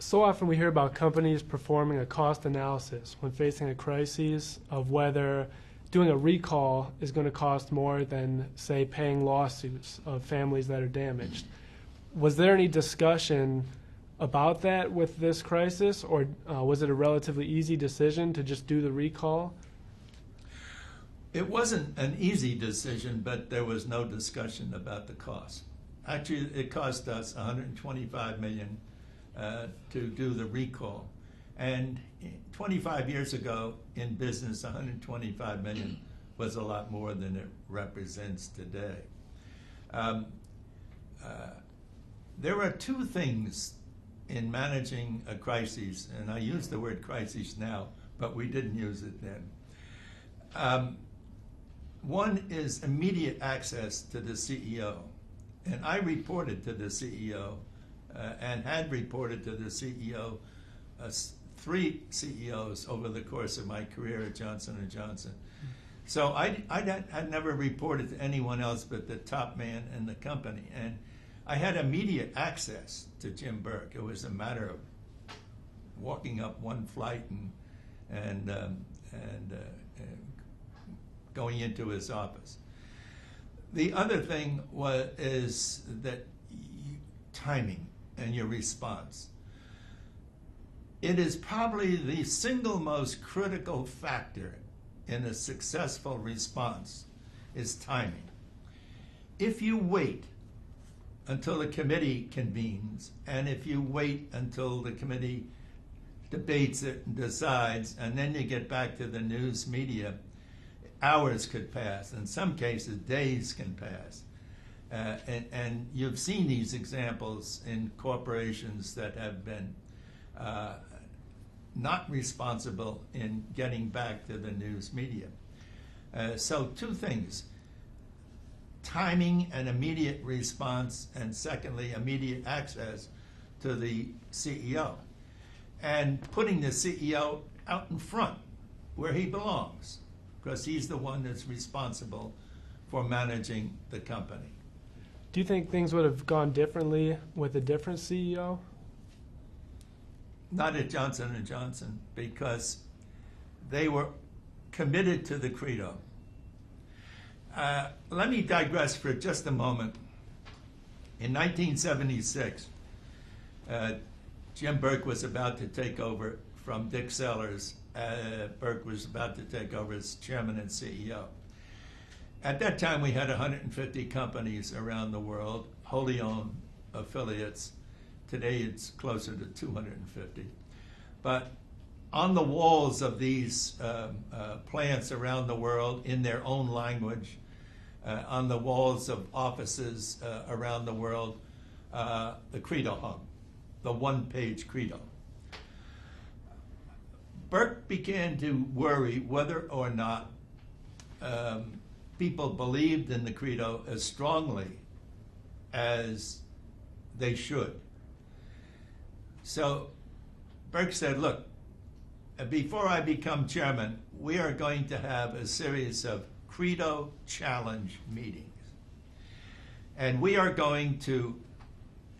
So often we hear about companies performing a cost analysis when facing a crisis of whether doing a recall is going to cost more than, say, paying lawsuits of families that are damaged. Was there any discussion about that with this crisis, or was it a relatively easy decision to just do the recall? It wasn't an easy decision, but there was no discussion about the cost. Actually, it cost us $125 million to do the recall. And 25 years ago in business, $125 million was a lot more than it represents today. There are two things in managing a crisis, and I use the word crisis now, but we didn't use it then. One is immediate access to the CEO. And I reported to the CEO and had reported to the CEO, 3 CEOs over the course of my career at Johnson & Johnson. So I had never reported to anyone else but the top man in the company. And I had immediate access to Jim Burke. It was a matter of walking up one flight and going into his office. The other thing is that timing and your response. It is probably the single most critical factor in a successful response is timing. If you wait until the committee convenes, and if you wait until the committee debates it and decides, and then you get back to the news media, hours could pass. In some cases, days can pass. And you've seen these examples in corporations that have been not responsible in getting back to the news media. So 2 things: timing and immediate response, and secondly, immediate access to the CEO. And putting the CEO out in front where he belongs, because he's the one that's responsible for managing the company. Do you think things would have gone differently with a different CEO? Not at Johnson & Johnson, because they were committed to the credo. Let me digress for just a moment. In 1976, Jim Burke was about to take over from Dick Sellers. Burke was about to take over as chairman and CEO. At that time, we had 150 companies around the world, wholly owned affiliates. Today, it's closer to 250. But on the walls of these plants around the world, in their own language, on the walls of offices around the world, the credo hung, the one-page credo. Burke began to worry whether or not people believed in the credo as strongly as they should. So Burke said, look, before I become chairman, we are going to have a series of credo challenge meetings. And we are going to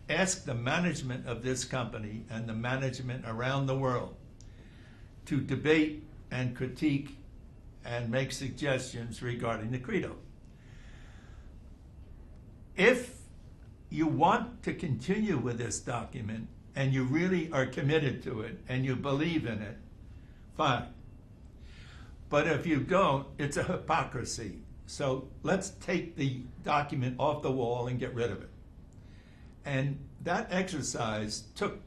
ask the management of this company and the management around the world to debate and critique and make suggestions regarding the credo. If you want to continue with this document and you really are committed to it and you believe in it, fine. But if you don't, it's a hypocrisy. So let's take the document off the wall and get rid of it. And that exercise took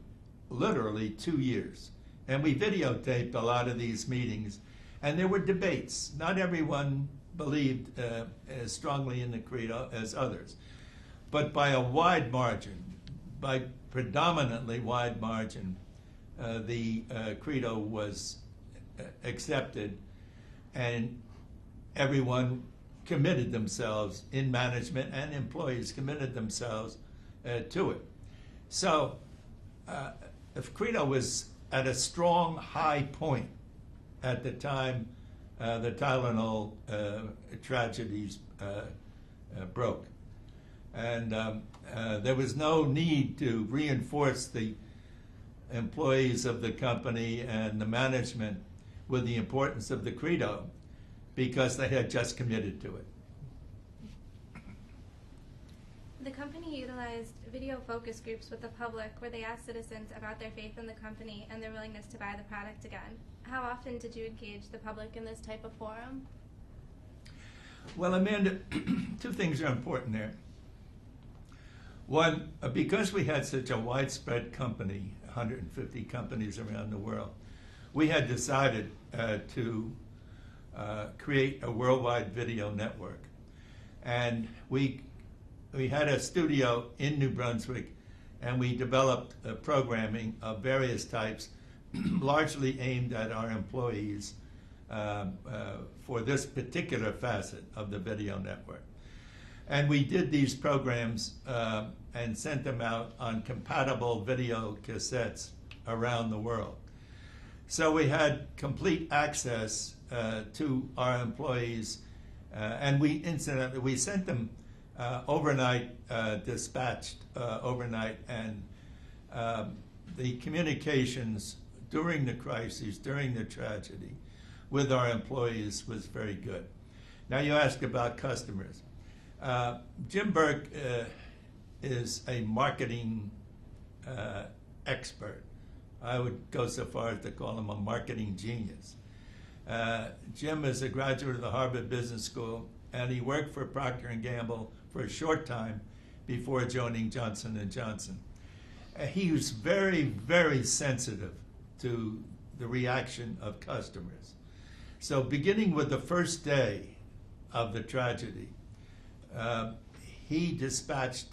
literally 2 years. And we videotaped a lot of these meetings. And there were debates. Not everyone believed as strongly in the credo as others. But by a wide margin, by predominantly wide margin, the credo was accepted, and everyone committed themselves in management, and employees committed themselves to it. So if credo was at a strong high point at the time the Tylenol tragedies broke. And there was no need to reinforce the employees of the company and the management with the importance of the credo because they had just committed to it. The company utilized video focus groups with the public where they asked citizens about their faith in the company and their willingness to buy the product again. How often did you engage the public in this type of forum? Well, Amanda, two things are important there. One, because we had such a widespread company, 150 companies around the world, we had decided to create a worldwide video network. And we had a studio in New Brunswick, and we developed programming of various types, largely aimed at our employees for this particular facet of the video network. And we did these programs and sent them out on compatible video cassettes around the world. So we had complete access to our employees, and incidentally, we sent them overnight, dispatched overnight, and the communications during the crises, during the tragedy, with our employees was very good. Now you ask about customers. Jim Burke is a marketing expert. I would go so far as to call him a marketing genius. Jim is a graduate of the Harvard Business School, and he worked for Procter & Gamble for a short time before joining Johnson & Johnson. He was very, very sensitive to the reaction of customers. So beginning with the first day of the tragedy, he dispatched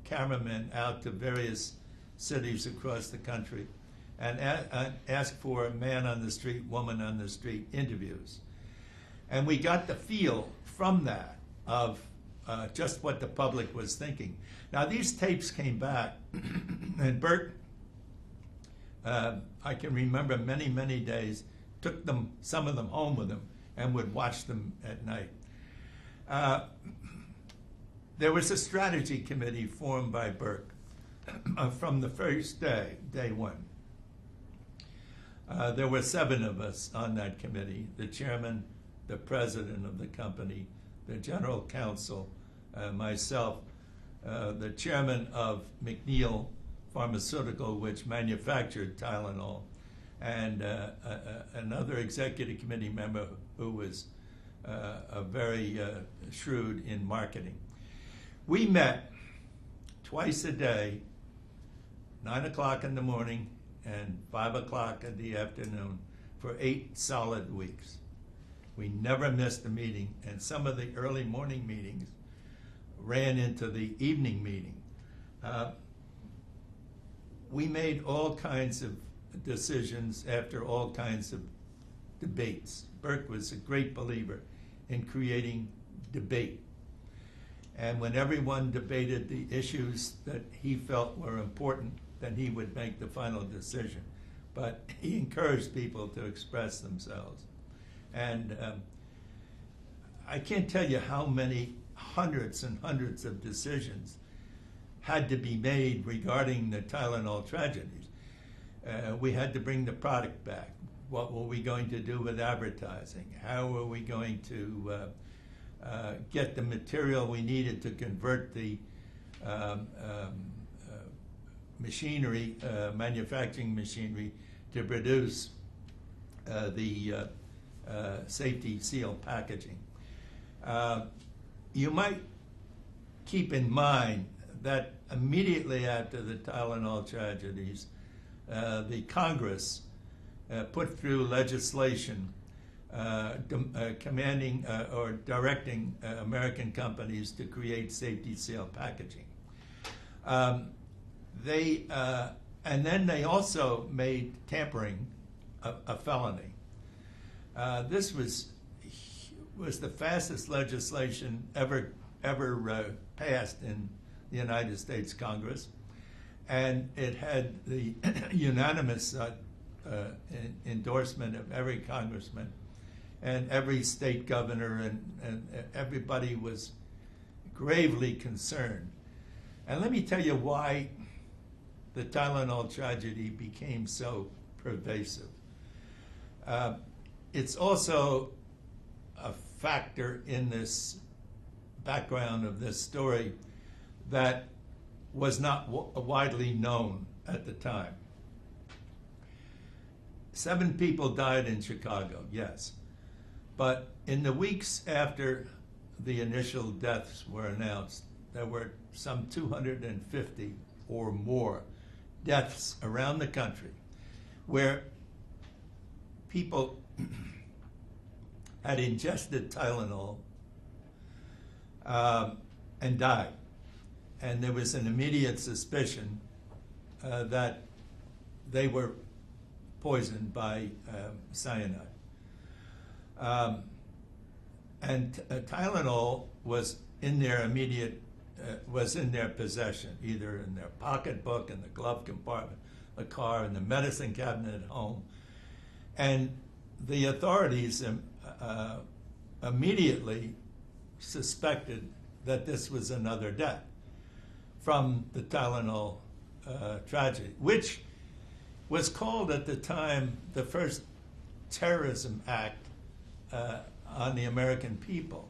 cameramen out to various cities across the country and asked for man on the street, woman on the street interviews. And we got the feel from that of just what the public was thinking. Now these tapes came back, and Burke, I can remember many, many days, took them, some of them home with him, and would watch them at night. There was a strategy committee formed by Burke from the first day, day one. There were 7 of us on that committee: the chairman, the president of the company, the general counsel, myself, the chairman of McNeil Pharmaceutical, which manufactured Tylenol, and another executive committee member who was very shrewd in marketing. We met twice a day, 9 o'clock in the morning and 5 o'clock in the afternoon, for 8 solid weeks. We never missed a meeting, and some of the early morning meetings ran into the evening meeting. We made all kinds of decisions after all kinds of debates. Burke was a great believer in creating debate. And when everyone debated the issues that he felt were important, then he would make the final decision. But he encouraged people to express themselves. And I can't tell you how many hundreds and hundreds of decisions had to be made regarding the Tylenol tragedies. We had to bring the product back. What were we going to do with advertising? How were we going to get the material we needed to convert the machinery, manufacturing machinery, to produce the safety seal packaging? You might keep in mind that immediately after the Tylenol tragedies, the Congress put through legislation commanding or directing American companies to create safety seal packaging. And then they also made tampering a felony. This was the fastest legislation ever passed in the United States Congress, and it had the unanimous endorsement of every congressman and every state governor, and everybody was gravely concerned. And let me tell you why the Tylenol tragedy became so pervasive. It's also a factor in this background of this story that was not widely known at the time. 7 people died in Chicago, yes. But in the weeks after the initial deaths were announced, there were some 250 or more deaths around the country where people had ingested Tylenol and died. And there was an immediate suspicion that they were poisoned by cyanide. And Tylenol was in their immediate, was in their possession, either in their pocketbook, in the glove compartment, the car, in the medicine cabinet at home. And the authorities immediately suspected that this was another death from the Tylenol tragedy, which was called at the time the first terrorism act on the American people.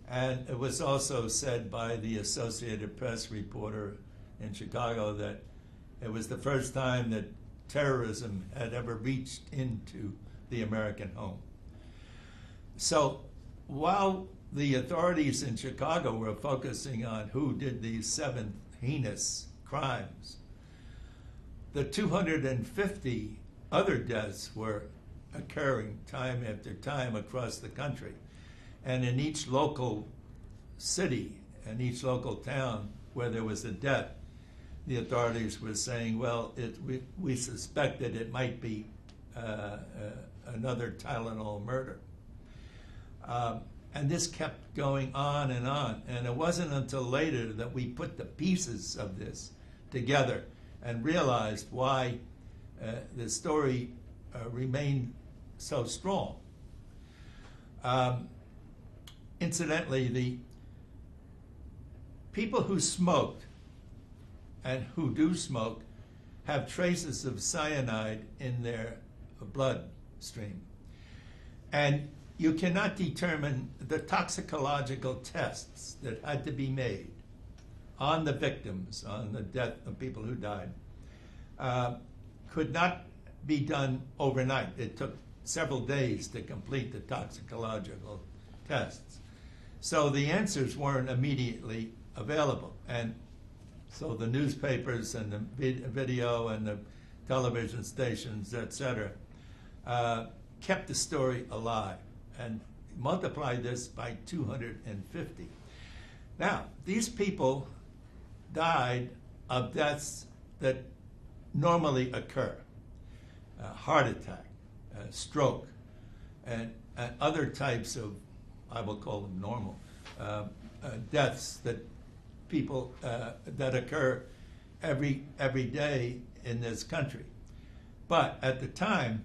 And it was also said by the Associated Press reporter in Chicago that it was the first time that terrorism had ever reached into the American home. So while the authorities in Chicago were focusing on who did these 7 heinous crimes, the 250 other deaths were occurring time after time across the country. And in each local city and each local town where there was a death, the authorities were saying, well, we suspected it might be another Tylenol murder. And this kept going on. And it wasn't until later that we put the pieces of this together and realized why the story remained so strong. Incidentally, the people who smoked and who do smoke have traces of cyanide in their bloodstream. And you cannot determine the toxicological tests that had to be made on the victims, on the death of people who died, could not be done overnight. It took several days to complete the toxicological tests. So the answers weren't immediately available. And so the newspapers and the video and the television stations, et cetera, kept the story alive and multiplied this by 250. Now, these people died of deaths that normally occur. Heart attack, stroke, and other types of, I will call them normal, deaths that people, that occur every day in this country. But at the time,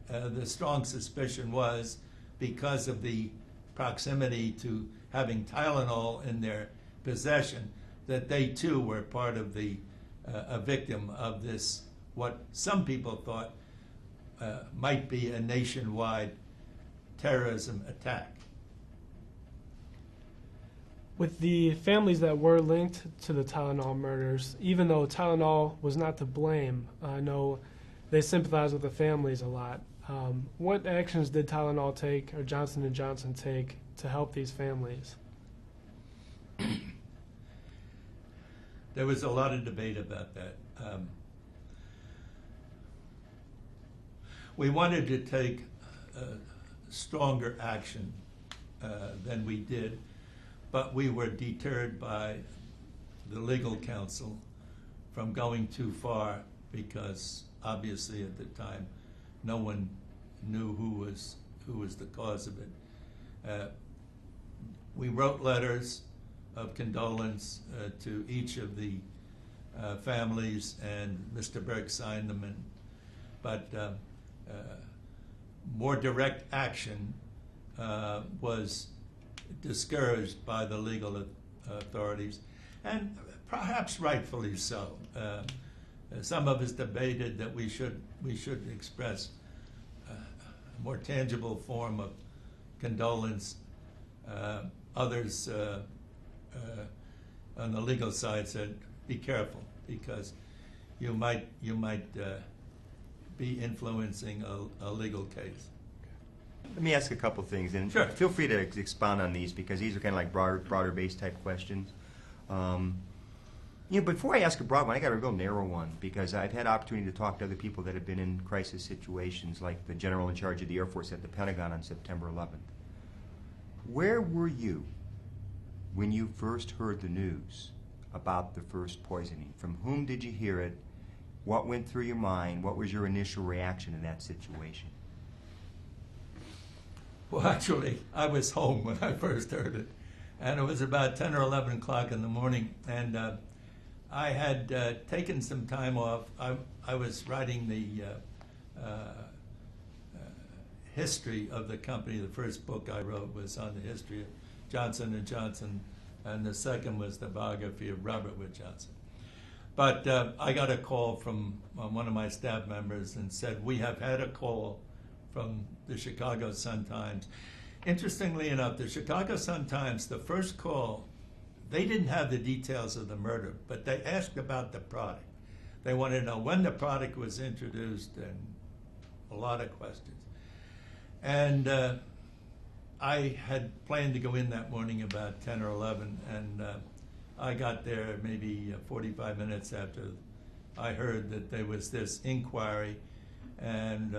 the strong suspicion was because of the proximity to having Tylenol in their possession, that they too were part of the, a victim of this, what some people thought might be a nationwide terrorism attack. With the families that were linked to the Tylenol murders, even though Tylenol was not to blame, I know they sympathize with the families a lot. What actions did Tylenol take, or Johnson & Johnson take, to help these families? There was a lot of debate about that. We wanted to take stronger action than we did, but we were deterred by the legal counsel from going too far because obviously at the time no one knew who was the cause of it. We wrote letters of condolence to each of the families, and Mr. Burke signed them. But more direct action was discouraged by the legal authorities, and perhaps rightfully so. Some of us debated that we should express a more tangible form of condolence. Others on the legal side said, "Be careful, because you might be influencing a legal case." Let me ask a couple things, and Sure. feel free to expound on these, because these are kind of like broader based type questions. Before I ask a broad one, I got a real narrow one, because I've had opportunity to talk to other people that have been in crisis situations, like the general in charge of the Air Force at the Pentagon on September 11th. Where were you when you first heard the news about the first poisoning? From whom did you hear it? What went through your mind? What was your initial reaction in that situation? Well, actually, I was home when I first heard it, and it was about 10 or 11 o'clock in the morning, and I had taken some time off. I was writing the history of the company. The first book I wrote was on the history of Johnson & Johnson, and the second was the biography of Robert Wood Johnson. But I got a call from one of my staff members and said, "We have had a call from the Chicago Sun-Times." Interestingly enough, the Chicago Sun-Times, the first call, they didn't have the details of the murder, but they asked about the product. They wanted to know when the product was introduced and a lot of questions. And I had planned to go in that morning about 10 or 11, and I got there maybe 45 minutes after I heard that there was this inquiry, and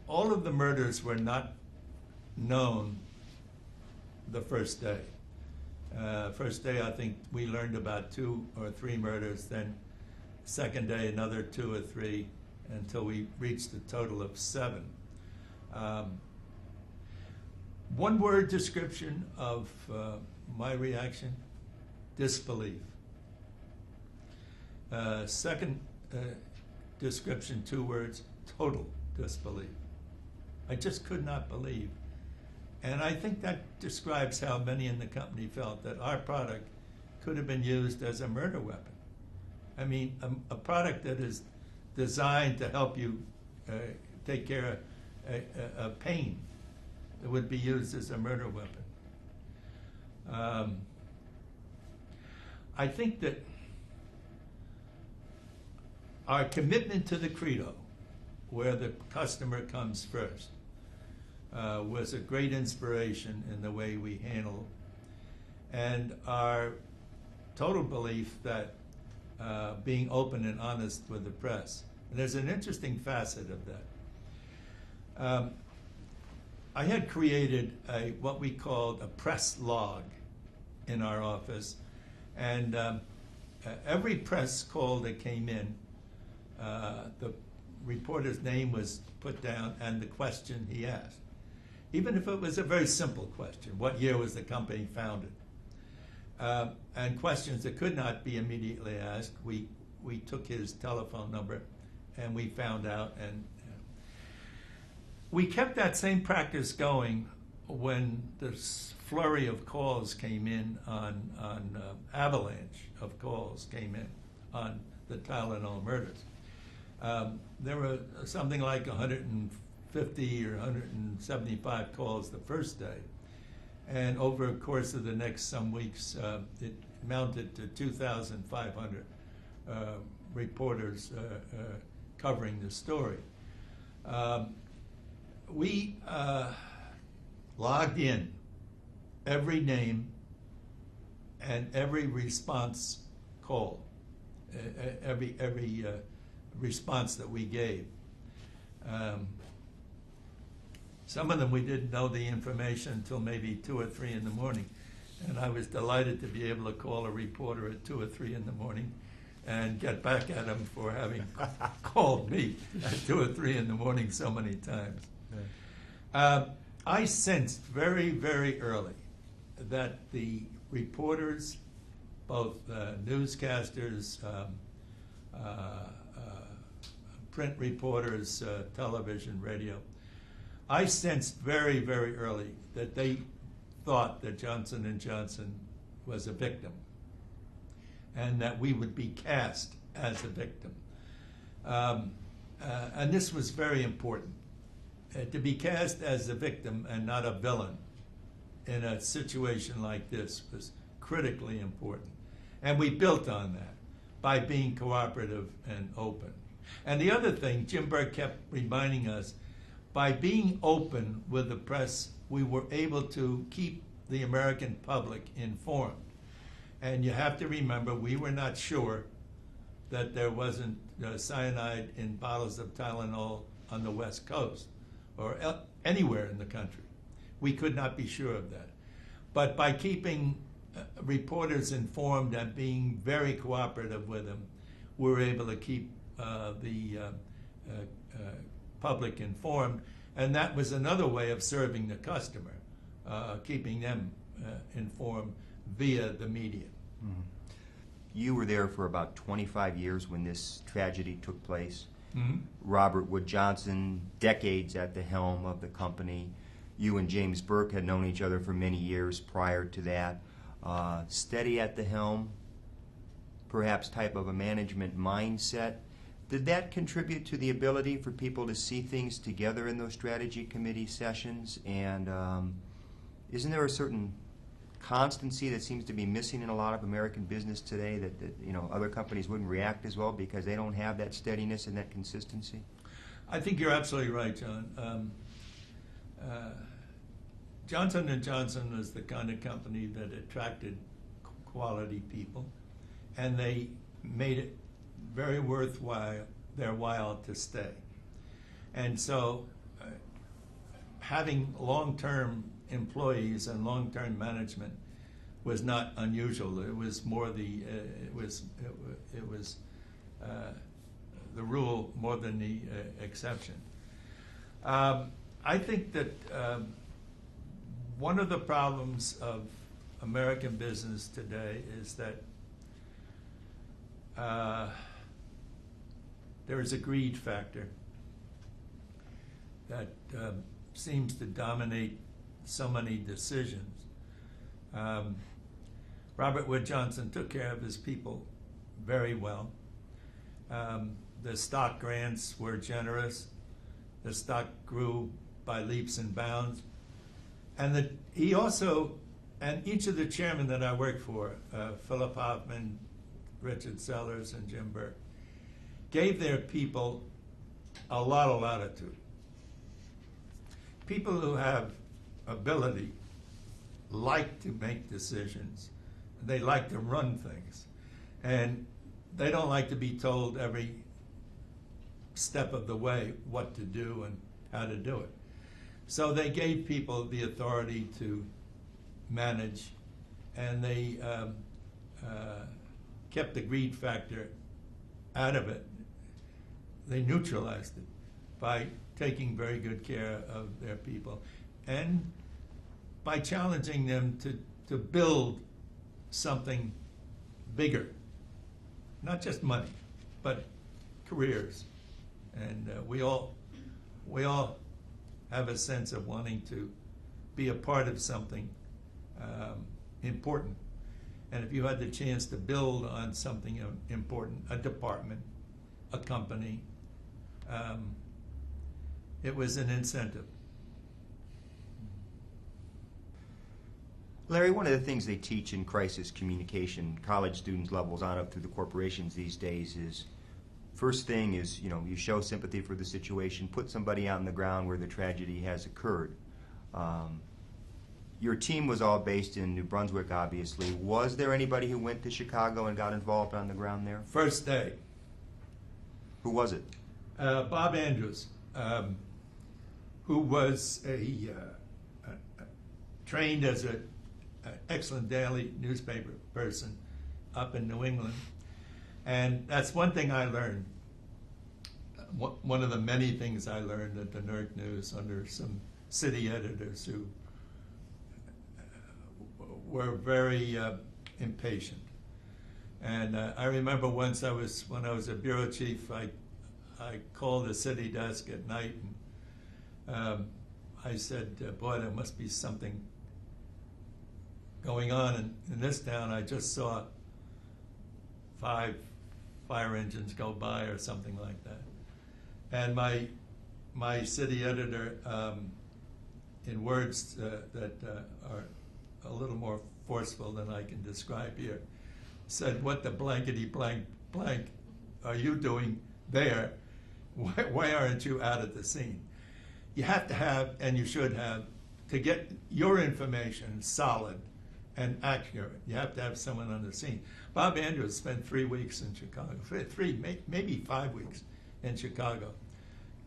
all of the murders were not known the first day. First day, I think we learned about 2 or 3 murders. Then second day, another 2 or 3, until we reached a total of 7. One word description of my reaction: disbelief. Second description, 2 words: total disbelief. I just could not believe. And I think that describes how many in the company felt, that our product could have been used as a murder weapon. I mean, a product that is designed to help you take care of pain, that would be used as a murder weapon. I think that our commitment to the credo, where the customer comes first, was a great inspiration in the way we handle, and our total belief that being open and honest with the press. And there's an interesting facet of that. I had created what we called a press log in our office, and every press call that came in, the reporter's name was put down and the question he asked. Even if it was a very simple question: what year was the company founded? And questions that could not be immediately asked, we took his telephone number and we found out, and we kept that same practice going when this flurry of calls came in on avalanche of calls came in on the Tylenol murders. There were something like 150 or 175 calls the first day, and over the course of the next some weeks, it mounted to 2,500 reporters covering the story. We logged in every name and every response call, every response that we gave. Some of them we didn't know the information until maybe 2 or 3 in the morning, and I was delighted to be able to call a reporter at 2 or 3 in the morning and get back at him for having called me at 2 or 3 in the morning so many times. I sensed very, very early that the reporters, both newscasters, print reporters, television, radio, I sensed very, very early that they thought that Johnson & Johnson was a victim. and that we would be cast as a victim. And this was very important. To be cast as a victim and not a villain in a situation like this was critically important. And we built on that by being cooperative and open. And the other thing, Jim Burke kept reminding us, by being open with the press, we were able to keep the American public informed. And you have to remember, we were not sure that there wasn't cyanide in bottles of Tylenol on the West Coast or anywhere in the country. We could not be sure of that. But by keeping reporters informed and being very cooperative with them, we were able to keep the public informed. And that was another way of serving the customer, keeping them informed via the media. Mm-hmm. You were there for about 25 years when this tragedy took place. Mm-hmm. Robert Wood Johnson, decades at the helm of the company. You and James Burke had known each other for many years prior to that. Steady at the helm, perhaps type of a management mindset. Did that contribute to the ability for people to see things together in those strategy committee sessions? And isn't there a certain constancy that seems to be missing in a lot of American business today, that you know, other companies wouldn't react as well because they don't have that steadiness and that consistency? I think you're absolutely right, John. Johnson & Johnson was the kind of company that attracted quality people, and they made it very worthwhile their while to stay. And so having long-term employees and long-term management was not unusual. It was more the the rule more than the exception. I think that one of the problems of American business today is that there is a greed factor that seems to dominate so many decisions. Robert Wood Johnson took care of his people very well. The stock grants were generous. The stock grew by leaps and bounds. And he also, and each of the chairmen that I worked for, Philip Hoffman, Richard Sellers, and Jim Burke, gave their people a lot of latitude. People who have ability like to make decisions. They like to run things. And they don't like to be told every step of the way what to do and how to do it. So they gave people the authority to manage, and they kept the greed factor out of it. They neutralized it by taking very good care of their people and by challenging them to build something bigger, not just money, but careers. And we all have a sense of wanting to be a part of something important. And if you had the chance to build on something important, a department, a company, it was an incentive. Larry, one of the things they teach in crisis communication, college students levels on up through the corporations these days, is first thing is, you know, you show sympathy for the situation, put somebody out on the ground where the tragedy has occurred. Your team was all based in New Brunswick, obviously. Was there anybody who went to Chicago and got involved on the ground there? First day. Who was it? Bob Andrews, who was trained as an excellent daily newspaper person up in New England. And that's one thing I learned. One of the many things I learned at the Nerd News under some city editors who were very impatient. And I remember once when I was a bureau chief, I called the city desk at night and I said, boy, there must be something going on in this town. I just saw 5 fire engines go by or something like that. And my city editor, in words that are a little more forceful than I can describe here, said, "What the blankety blank blank are you doing there? Why aren't you out at the scene?" You have to have, and you should have, to get your information solid and accurate, you have to have someone on the scene. Bob Andrews spent 3 weeks in Chicago, maybe 5 weeks in Chicago,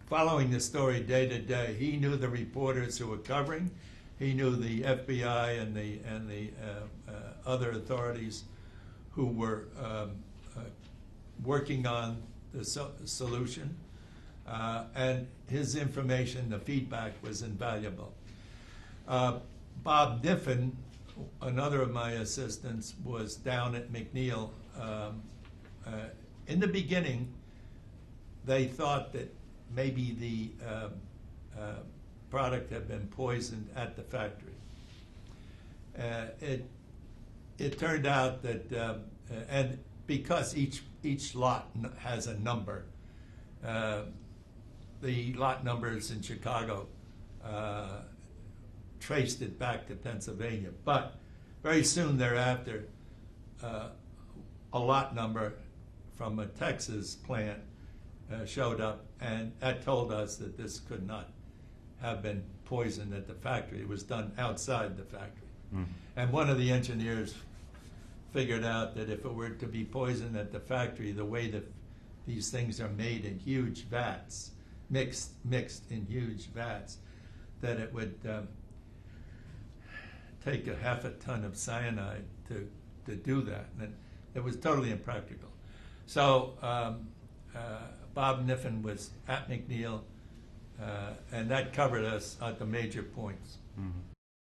following the story day to day. He knew the reporters who were covering. He knew the FBI and the other authorities who were working on the solution. And his information, the feedback, was invaluable. Bob Niffen, another of my assistants, was down at McNeil. In the beginning, they thought that maybe the product had been poisoned at the factory. It turned out that, and because each lot has a number, the lot numbers in Chicago traced it back to Pennsylvania. But very soon thereafter, a lot number from a Texas plant showed up, and that told us that this could not have been poisoned at the factory. It was done outside the factory. Mm. And one of the engineers figured out that if it were to be poisoned at the factory, the way that these things are made in huge vats, mixed in huge vats, that it would take a half a ton of cyanide to do that. And it was totally impractical. So Bob Niffen was at McNeil, and that covered us at the major points. Mm-hmm.